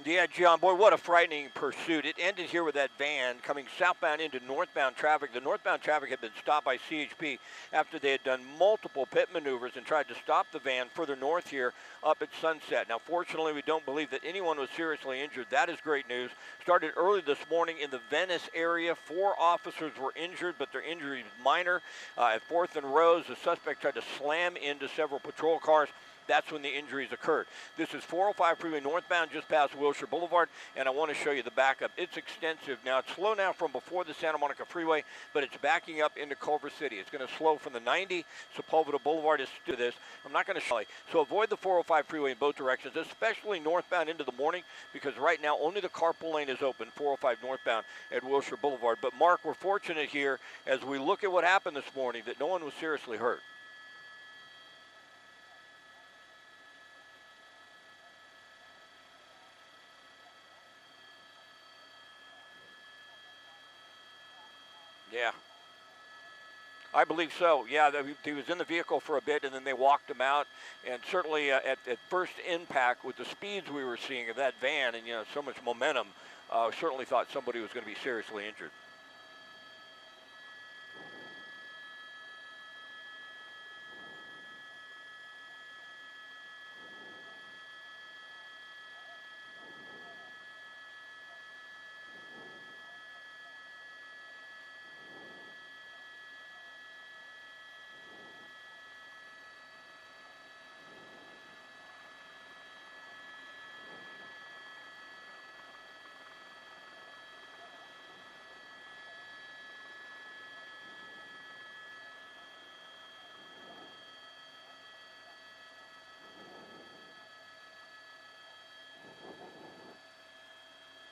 Yeah, John, boy, what a frightening pursuit. It ended here with that van coming southbound into northbound traffic. The northbound traffic had been stopped by CHP after they had done multiple pit maneuvers and tried to stop the van further north here up at Sunset. Now, fortunately, we don't believe that anyone was seriously injured. That is great news. Started early this morning in the Venice area. 4 officers were injured, but their injuries minor. At 4th and Rose, the suspect tried to slam into several patrol cars. That's when the injuries occurred. This is 405 Freeway northbound just past Wilshire Boulevard, and I want to show you the backup. It's extensive. Now, it's slow now from before the Santa Monica Freeway, but it's backing up into Culver City. It's going to slow from the 90. Sepulveda Boulevard is to this. I'm not going to show you. So avoid the 405 Freeway in both directions, especially northbound into the morning, because right now only the carpool lane is open, 405 northbound at Wilshire Boulevard. But, Mark, we're fortunate here as we look at what happened this morning that no one was seriously hurt. Yeah, I believe so. Yeah, he was in the vehicle for a bit, and then they walked him out. And certainly at first impact, with the speeds we were seeing of that van and, so much momentum, certainly thought somebody was going to be seriously injured.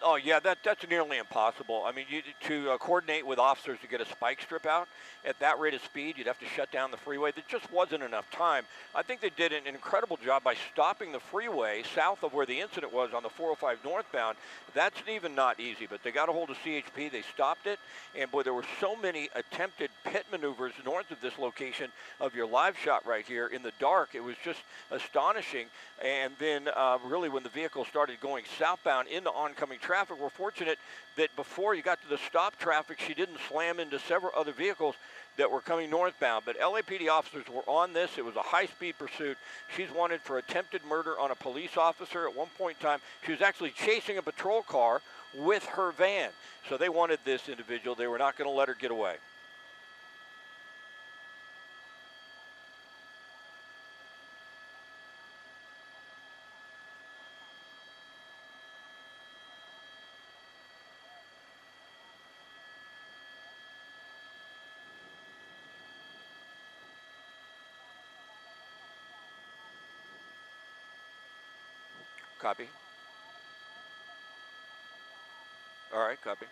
Oh yeah, that's nearly impossible. I mean, to coordinate with officers to get a spike strip out at that rate of speed, you'd have to shut down the freeway. There just wasn't enough time. I think they did an incredible job by stopping the freeway south of where the incident was on the 405 northbound. That's even not easy, but they got a hold of CHP. They stopped it, and boy, there were so many attempted pit maneuvers north of this location of your live shot right here in the dark. It was just astonishing. And then really when the vehicle started going southbound into oncoming traffic, we're fortunate that before you got to the stop traffic, she didn't slam into several other vehicles that were coming northbound. But LAPD officers were on this. It was a high-speed pursuit. She's wanted for attempted murder on a police officer. At one point in time, she was actually chasing a patrol car with her van. So they wanted this individual. They were not going to let her get away. Copy. All right, copy.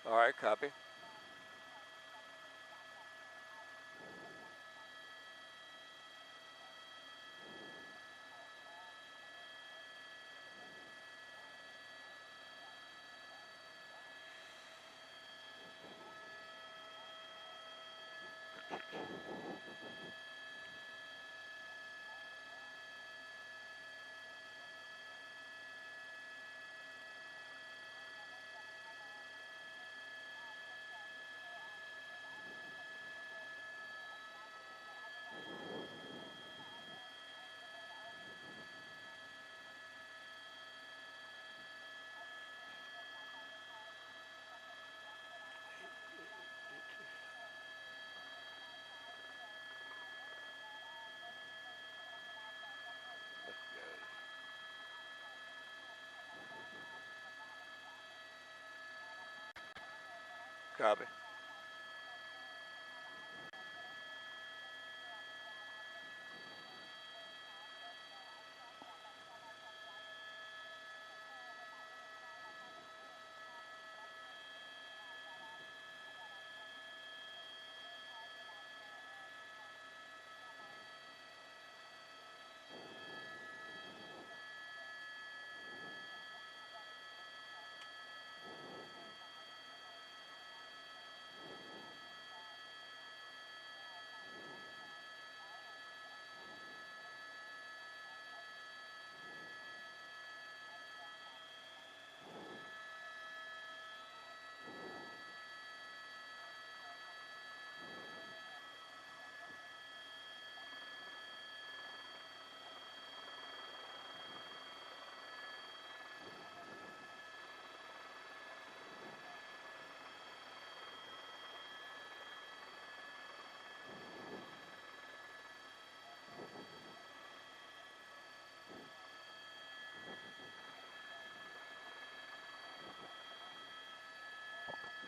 All right, copy. Copy.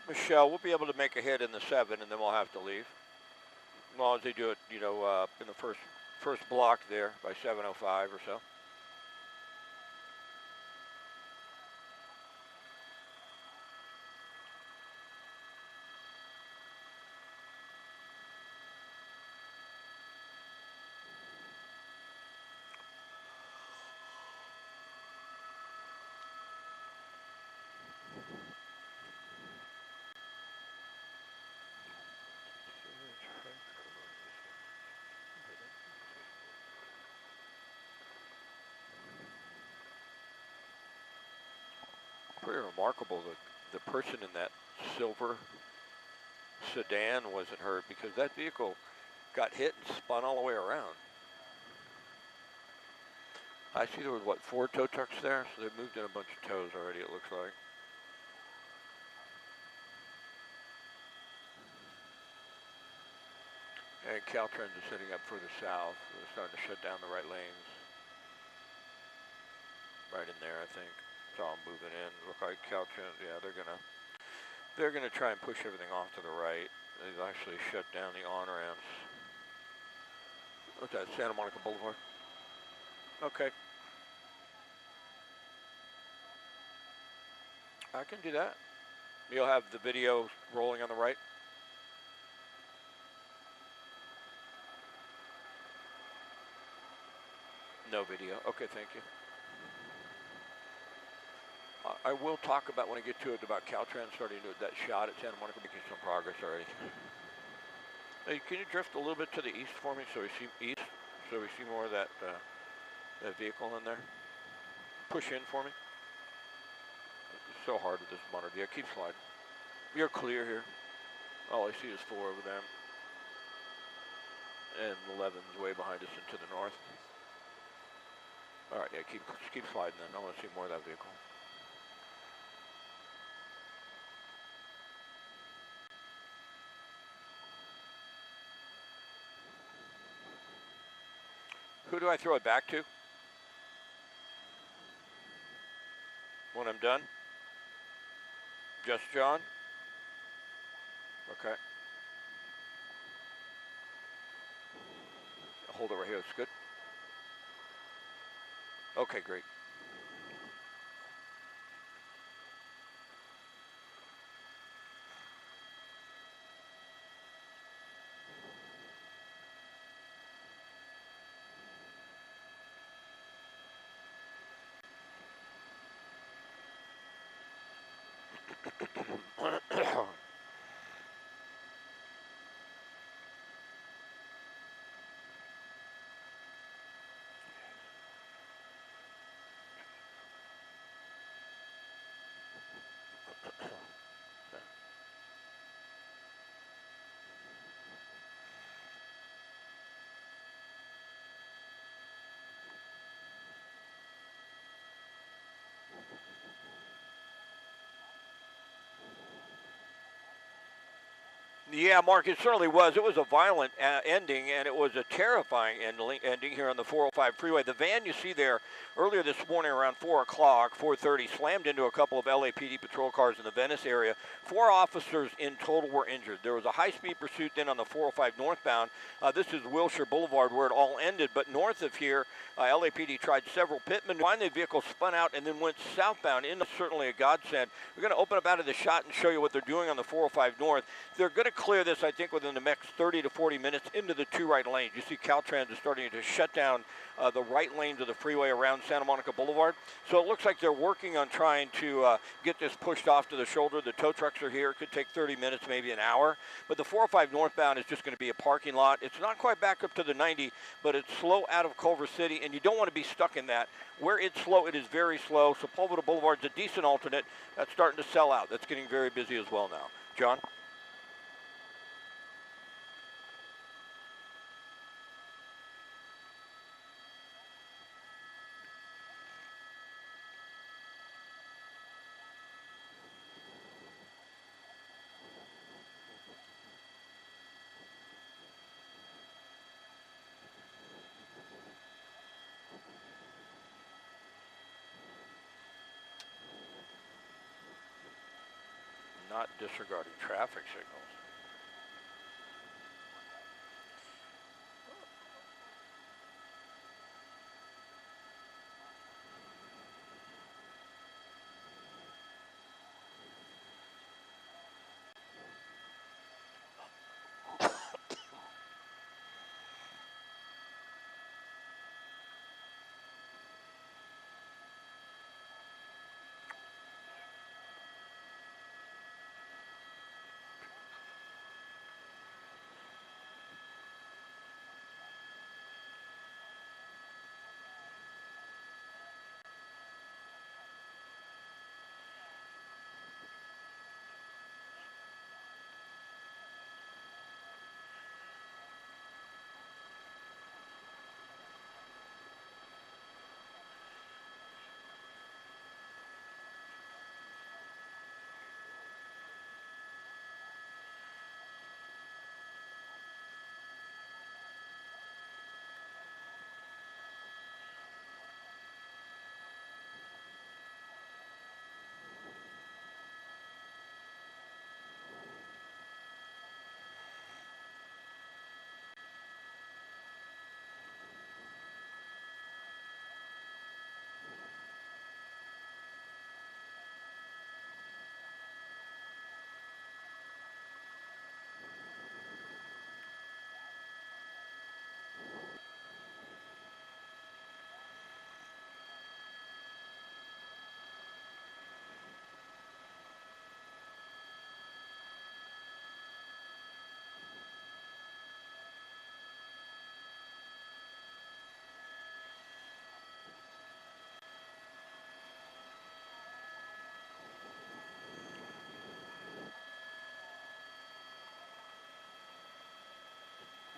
Michelle, we'll be able to make a hit in the 7, and then we'll have to leave. As long as they do it, in the first block there by 7:05 or so. Pretty remarkable that the person in that silver sedan wasn't hurt, because that vehicle got hit and spun all the way around. I see there was, what, 4 tow trucks there? So they moved in a bunch of tows already, it looks like. And Caltrans is setting up further south. They're starting to shut down the right lanes. Right in there, I think. It's all moving in. Look like Caltrans, yeah, they're gonna try and push everything off to the right. They've actually shut down the on-ramps. What's that, Santa Monica Boulevard? Okay. I can do that. You'll have the video rolling on the right? No video. Okay, thank you. I will talk about, when I get to it, about Caltrans starting to do that shot at Santa Monica, making some progress already. Hey, can you drift a little bit to the east for me, so we see east, so we see more of that vehicle in there? Push in for me. It's so hard with this monitor. Yeah, keep sliding. You're clear here. All I see is 4 over them, and 11's way behind us and to the north. All right, yeah, keep sliding then. I want to see more of that vehicle. Who do I throw it back to when I'm done? Just John? Okay. Hold it right here. It's good. Okay, great. Yeah, Mark, it certainly was. It was a violent ending, and it was a terrifying ending here on the 405 freeway. The van you see there earlier this morning around 4 o'clock, 4:30, slammed into a couple of LAPD patrol cars in the Venice area. 4 officers in total were injured. There was a high-speed pursuit then on the 405 northbound. This is Wilshire Boulevard where it all ended, but north of here, LAPD tried several pit maneuvers. Finally, the vehicle spun out and then went southbound. Certainly a godsend. We're going to open up out of the shot and show you what they're doing on the 405 north. They're going to clear this, I think, within the next 30 to 40 minutes into the 2 right lanes. You see Caltrans is starting to shut down the right lanes of the freeway around Santa Monica Boulevard. So it looks like they're working on trying to get this pushed off to the shoulder. The tow trucks are here. It could take 30 minutes, maybe an hour. But the 405 northbound is just going to be a parking lot. It's not quite back up to the 90, but it's slow out of Culver City, and you don't want to be stuck in that. Where it's slow, it is very slow. Sepulveda Boulevard's a decent alternate. That's starting to sell out. That's getting very busy as well now. John? Not disregarding traffic signals.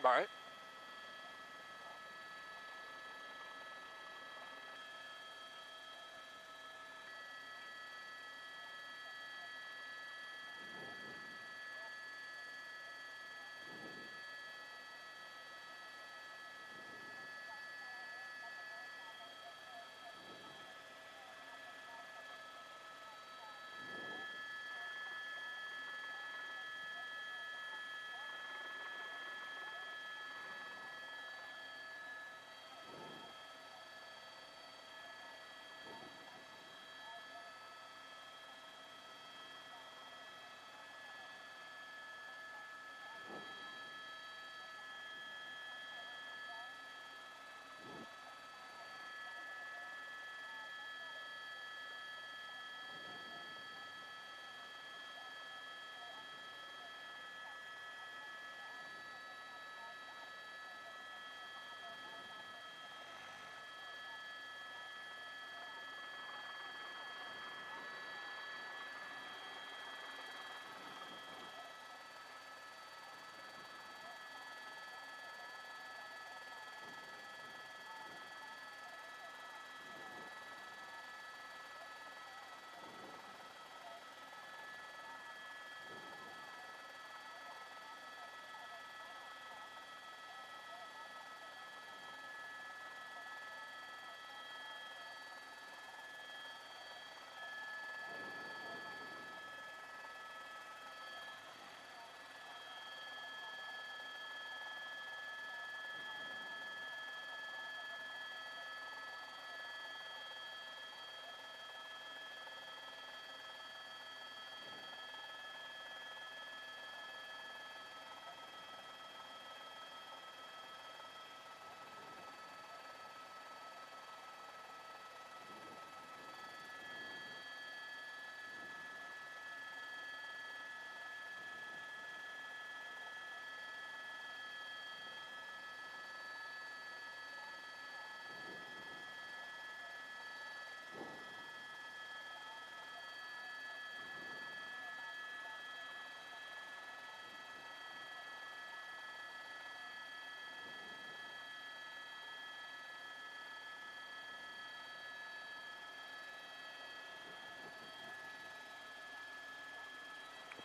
All right.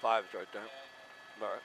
5's right there. All right.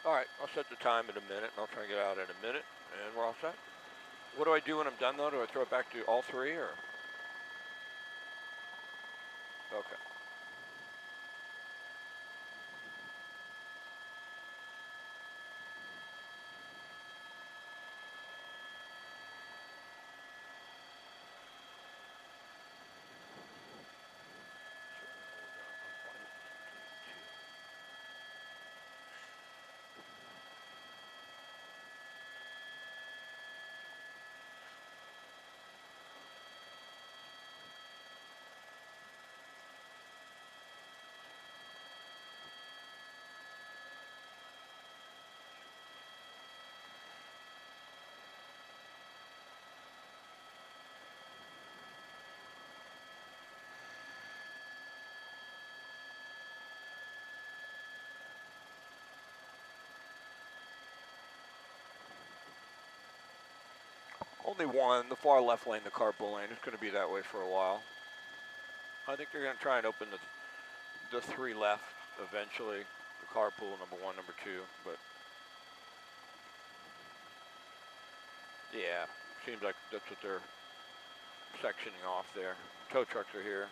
All right, I'll set the time in a minute, and I'll try and get out in a minute, and we're all set. What do I do when I'm done, though? Do I throw it back to all three, or? Okay. Only one, the far left lane, the carpool lane. It's going to be that way for a while. I think they're going to try and open the three left eventually. The carpool, number one, number two. But yeah, seems like that's what they're sectioning off there. Tow trucks are here.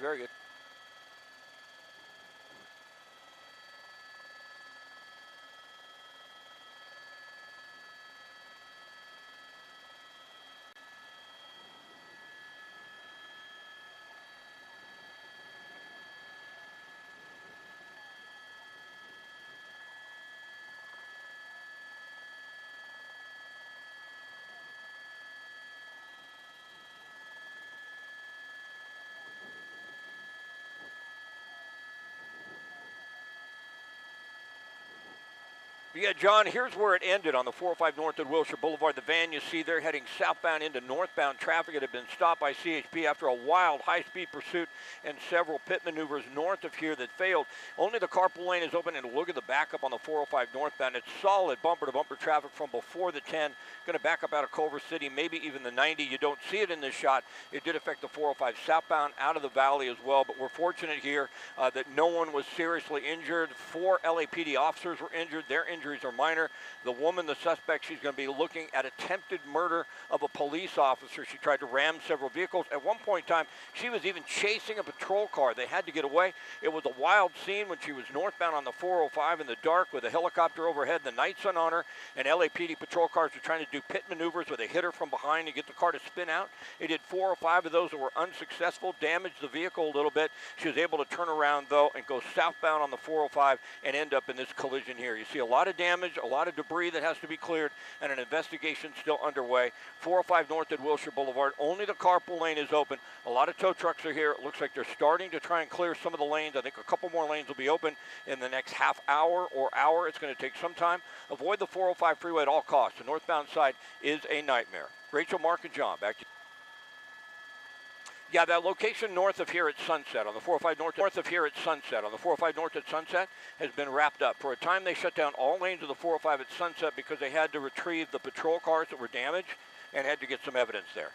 Very good. Yeah, John, here's where it ended on the 405 north at Wilshire Boulevard. The van you see there heading southbound into northbound traffic. It had been stopped by CHP after a wild high-speed pursuit and several pit maneuvers north of here that failed. Only the carpool lane is open, and look at the backup on the 405 northbound. It's solid bumper-to-bumper traffic from before the 10. Going to back up out of Culver City, maybe even the 90. You don't see it in this shot. It did affect the 405 southbound out of the valley as well, but we're fortunate here that no one was seriously injured. 4 LAPD officers were injured. Their injuries are minor. The woman, the suspect, she's going to be looking at attempted murder of a police officer. She tried to ram several vehicles. At one point in time, she was even chasing a patrol car. They had to get away. It was a wild scene when she was northbound on the 405 in the dark with a helicopter overhead, the night sun on her, and LAPD patrol cars were trying to do pit maneuvers where they hit her from behind to get the car to spin out. They did 4 or 5 of those that were unsuccessful, damaged the vehicle a little bit. She was able to turn around, though, and go southbound on the 405 and end up in this collision here. You see a lot of damage, a lot of debris that has to be cleared, and an investigation still underway. 405 north at Wilshire Boulevard. Only the carpool lane is open. A lot of tow trucks are here. It looks like they're starting to try and clear some of the lanes. I think a couple more lanes will be open in the next half hour or hour. It's going to take some time. Avoid the 405 freeway at all costs. The northbound side is a nightmare. Rachel, Mark, and John, back to you. Yeah, that location north of here at Sunset, on the 405 north of here at Sunset, on the 405 north at Sunset, has been wrapped up. For a time, they shut down all lanes of the 405 at Sunset because they had to retrieve the patrol cars that were damaged and had to get some evidence there.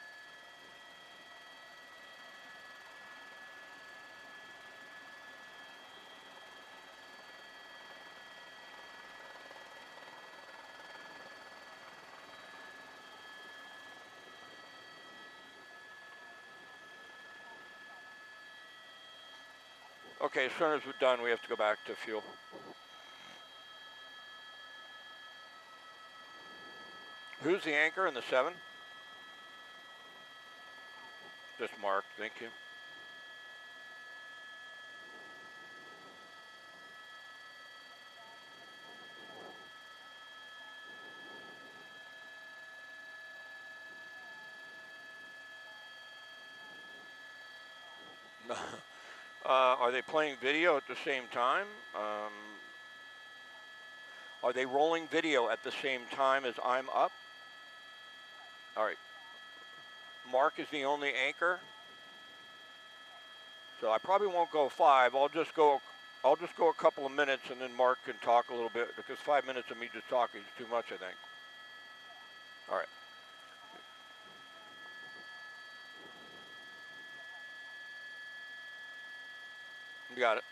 Okay, as soon as we're done, we have to go back to fuel. Who's the anchor in the 7? Just Mark, thank you. Are they playing video at the same time? Are they rolling video at the same time as I'm up? All right. Mark is the only anchor. So I probably won't go 5. I'll just go a couple of minutes, and then Mark can talk a little bit, because 5 minutes of me just talking is too much, I think. All right. You got it.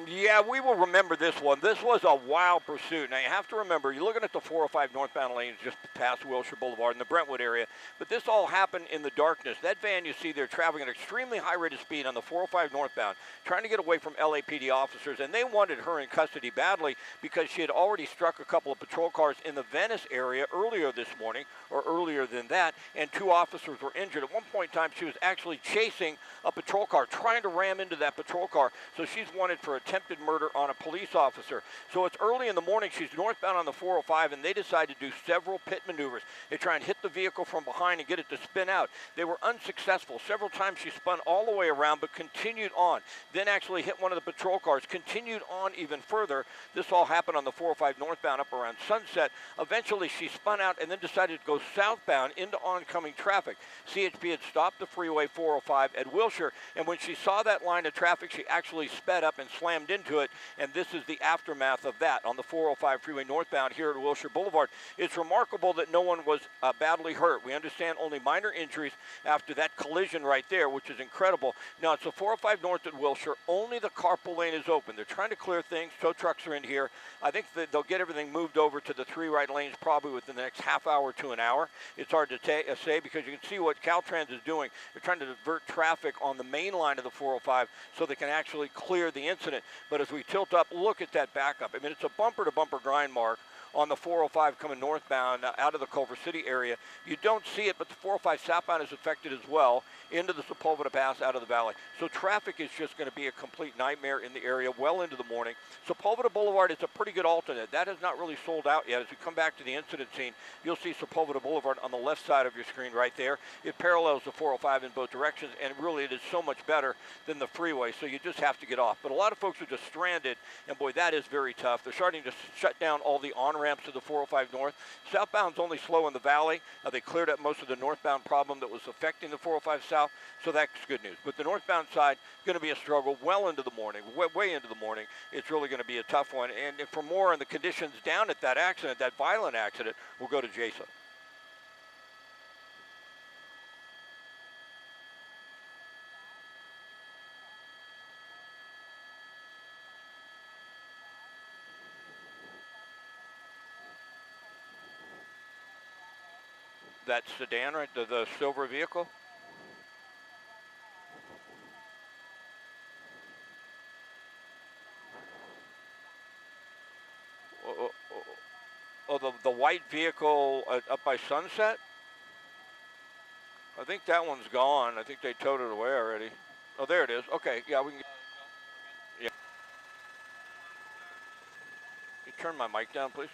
Yeah, we will remember this one. This was a wild pursuit. Now, you have to remember, you're looking at the 405 northbound lanes just past Wilshire Boulevard in the Brentwood area, but this all happened in the darkness. That van you see there traveling at an extremely high rate of speed on the 405 northbound, trying to get away from LAPD officers, and they wanted her in custody badly because she had already struck a couple of patrol cars in the Venice area earlier this morning, or earlier than that, and 2 officers were injured. At one point in time, she was actually chasing a patrol car, trying to ram into that patrol car, so she's wanted for attempted murder on a police officer. So it's early in the morning. She's northbound on the 405, and they decide to do several pit maneuvers. They try and hit the vehicle from behind and get it to spin out. They were unsuccessful. Several times she spun all the way around, but continued on. Then actually hit one of the patrol cars, continued on even further. This all happened on the 405 northbound up around Sunset. Eventually, she spun out and then decided to go southbound into oncoming traffic. CHP had stopped the Freeway 405 at Wilshire, and when she saw that line of traffic, she actually sped up and slammed into it, and this is the aftermath of that on the 405 freeway northbound here at Wilshire Boulevard. It's remarkable that no one was badly hurt. We understand only minor injuries after that collision right there, which is incredible. Now, it's the 405 north at Wilshire. Only the carpool lane is open. They're trying to clear things. Tow trucks are in here. I think that they'll get everything moved over to the 3 right lanes probably within the next half hour to an hour. It's hard to say because you can see what Caltrans is doing. They're trying to divert traffic on the main line of the 405 so they can actually clear the incident. But as we tilt up, look at that backup. I mean, it's a bumper-to-bumper grind, Mark, on the 405 coming northbound out of the Culver City area. You don't see it, but the 405 southbound is affected as well into the Sepulveda Pass out of the valley. So traffic is just going to be a complete nightmare in the area well into the morning. Sepulveda Boulevard is a pretty good alternate. That has not really sold out yet. As we come back to the incident scene, you'll see Sepulveda Boulevard on the left side of your screen right there. It parallels the 405 in both directions, and really it is so much better than the freeway, so you just have to get off. But a lot of folks are just stranded, and boy, that is very tough. They're starting to shut down all the on-ramps to the 405 north. Southbound's only slow in the valley. They cleared up most of the northbound problem that was affecting the 405 south, so that's good news. But the northbound side is going to be a struggle well into the morning, way into the morning. It's really going to be a tough one. And for more on the conditions down at that accident, that violent accident, we'll go to Jason. That sedan, right, the silver vehicle? Oh, oh, oh, the white vehicle up by Sunset? I think that one's gone. I think they towed it away already. Oh, there it is. Okay, yeah, we can. Yeah. You turn my mic down, please.